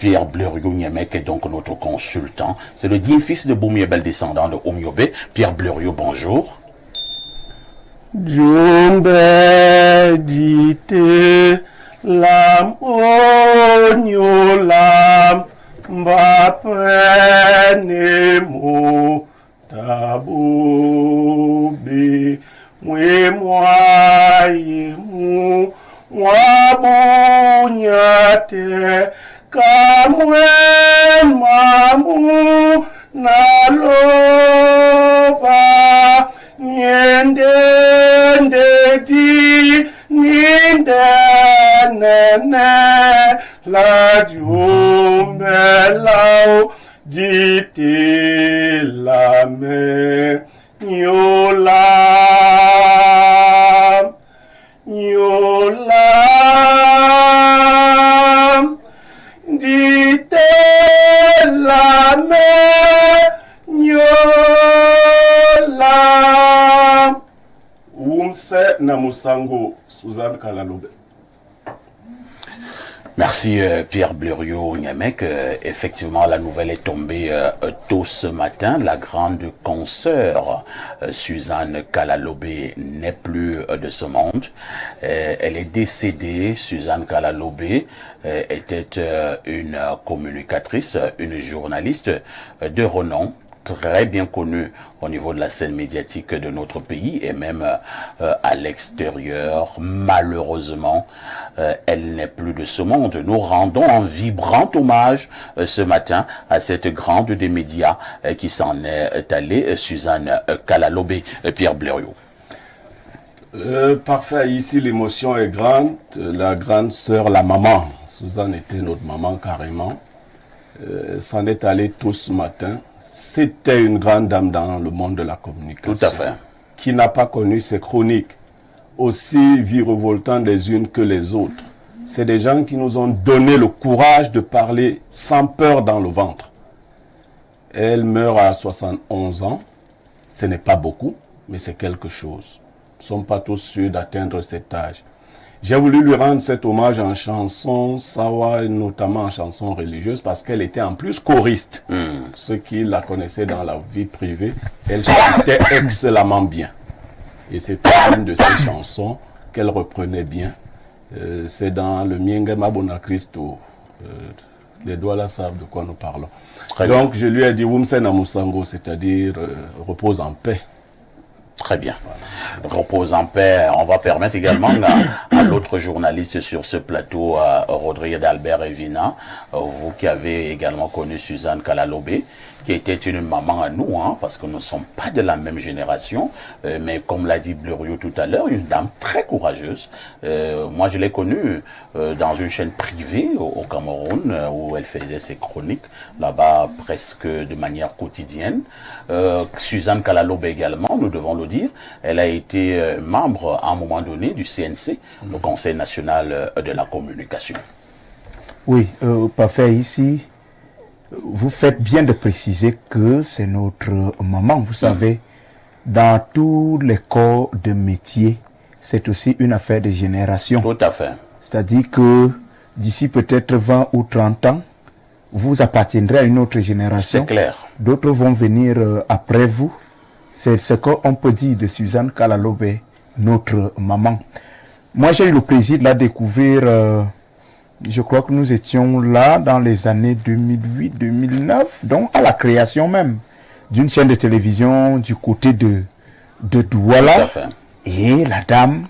Pierre Blériot Niamek est donc notre consultant. C'est le digne fils de Boumiebel, descendant de Omiobe. Pierre Blériot, bonjour. Jumbe dite lam onyo lam mbapene mo tabobe mwe mwaye mu wabunyate kamwen mamu naloba nyende di ninde nene la jumbe lao dite la me nyolam nyolam dite la me nyolam Wumse Namusango, Suzanne Kalalobe. Merci Pierre Blériot Niamek. Effectivement, la nouvelle est tombée tôt ce matin. La grande consoeur Suzanne Kalalobe n'est plus de ce monde. Elle est décédée. Suzanne Kalalobe était une communicatrice, une journaliste de renom, très bien connue au niveau de la scène médiatique de notre pays et même à l'extérieur. Malheureusement, elle n'est plus de ce monde. Nous rendons un vibrant hommage ce matin à cette grande des médias qui s'en est allée, Suzanne Kalalobe. Pierre Blériot. Parfait, ici l'émotion est grande. La grande sœur, la maman, Suzanne était notre maman carrément, s'en est allée tôt ce matin. C'était une grande dame dans le monde de la communication. Tout à fait. Qui n'a pas connu ces chroniques aussi virevoltantes les unes que les autres. C'est des gens qui nous ont donné le courage de parler sans peur dans le ventre. Elle meurt à 71 ans. Ce n'est pas beaucoup, mais c'est quelque chose. Nous ne sommes pas tous sûrs d'atteindre cet âge. J'ai voulu lui rendre cet hommage en chanson sawa, notamment en chanson religieuse, parce qu'elle était en plus choriste. Ceux qui la connaissaient dans la vie privée, elle chantait excellemment bien. Et c'était une de ses chansons qu'elle reprenait bien. C'est dans le Mienge Mabona Christo. Les doigts là savent de quoi nous parlons. Donc je lui ai dit Wumse Namusango, c'est-à-dire repose en paix. Très bien. Repose en paix. On va permettre également à l'autre journaliste sur ce plateau, Rodrigue d'Albert Evina, vous qui avez également connu Suzanne Kalalobe, qui était une maman à nous, hein, parce que nous ne sommes pas de la même génération, mais comme l'a dit Blériot tout à l'heure, une dame très courageuse. Moi, je l'ai connue dans une chaîne privée au Cameroun, où elle faisait ses chroniques, là-bas presque de manière quotidienne. Suzanne Kalalobe également, nous devons le dire, elle a été membre à un moment donné du CNC, le Conseil national de la communication. Oui, parfait ici. Vous faites bien de préciser que c'est notre maman. Vous savez, dans tous les corps de métier, c'est aussi une affaire de génération. Tout à fait. C'est-à-dire que d'ici peut-être 20 ou 30 ans, vous appartiendrez à une autre génération. C'est clair. D'autres vont venir après vous. C'est ce qu'on peut dire de Suzanne Kalalobe, notre maman. Moi, j'ai eu le plaisir de la découvrir. Je crois que nous étions là dans les années 2008-2009, donc à la création même d'une chaîne de télévision du côté de Douala. Et la dame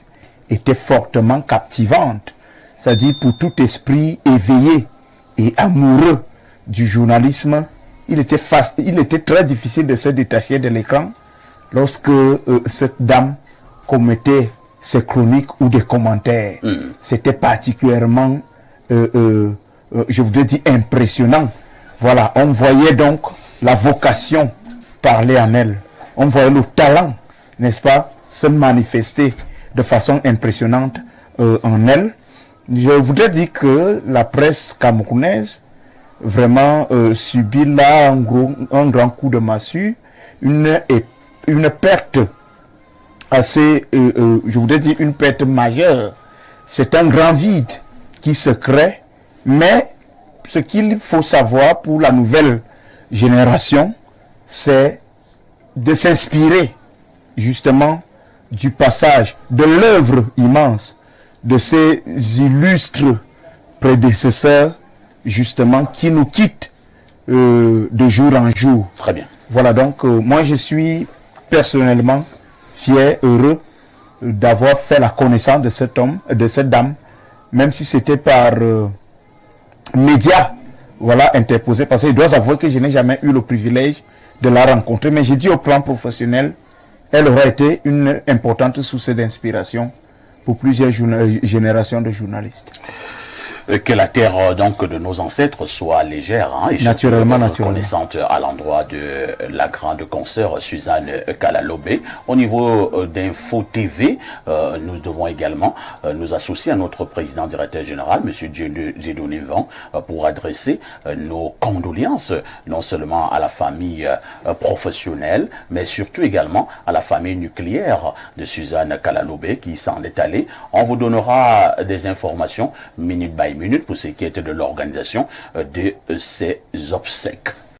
était fortement captivante. C'est-à-dire pour tout esprit éveillé et amoureux du journalisme, il était très difficile de se détacher de l'écran lorsque cette dame commettait ses chroniques ou des commentaires. C'était particulièrement je voudrais dire impressionnant. Voilà, on voyait donc la vocation parler en elle. On voyait le talent, n'est-ce pas, se manifester de façon impressionnante en elle. Je voudrais dire que la presse camerounaise vraiment subit là un grand coup de massue, une perte assez, je voudrais dire une perte majeure. C'est un grand vide qui se crée, mais ce qu'il faut savoir pour la nouvelle génération, c'est de s'inspirer justement du passage, de l'œuvre immense de ces illustres prédécesseurs, justement, qui nous quittent de jour en jour. Très bien. Voilà, donc moi je suis personnellement fier, heureux d'avoir fait la connaissance de cet homme, de cette dame, même si c'était par médias, voilà, interposé, parce qu'il doit avouer que je n'ai jamais eu le privilège de la rencontrer, mais j'ai dit au plan professionnel, elle aurait été une importante source d'inspiration pour plusieurs générations de journalistes. Que la terre donc de nos ancêtres soit légère, hein, et naturellement, reconnaissante à l'endroit de la grande consoeur Suzanne Kalalobé. Au niveau d'Info TV, nous devons également nous associer à notre président directeur général, Monsieur Dieudonné Van, pour adresser nos condoléances non seulement à la famille professionnelle, mais surtout également à la famille nucléaire de Suzanne Kalalobé qui s'en est allée. On vous donnera des informations minute by minute pour ce qui est de l'organisation de ces obsèques.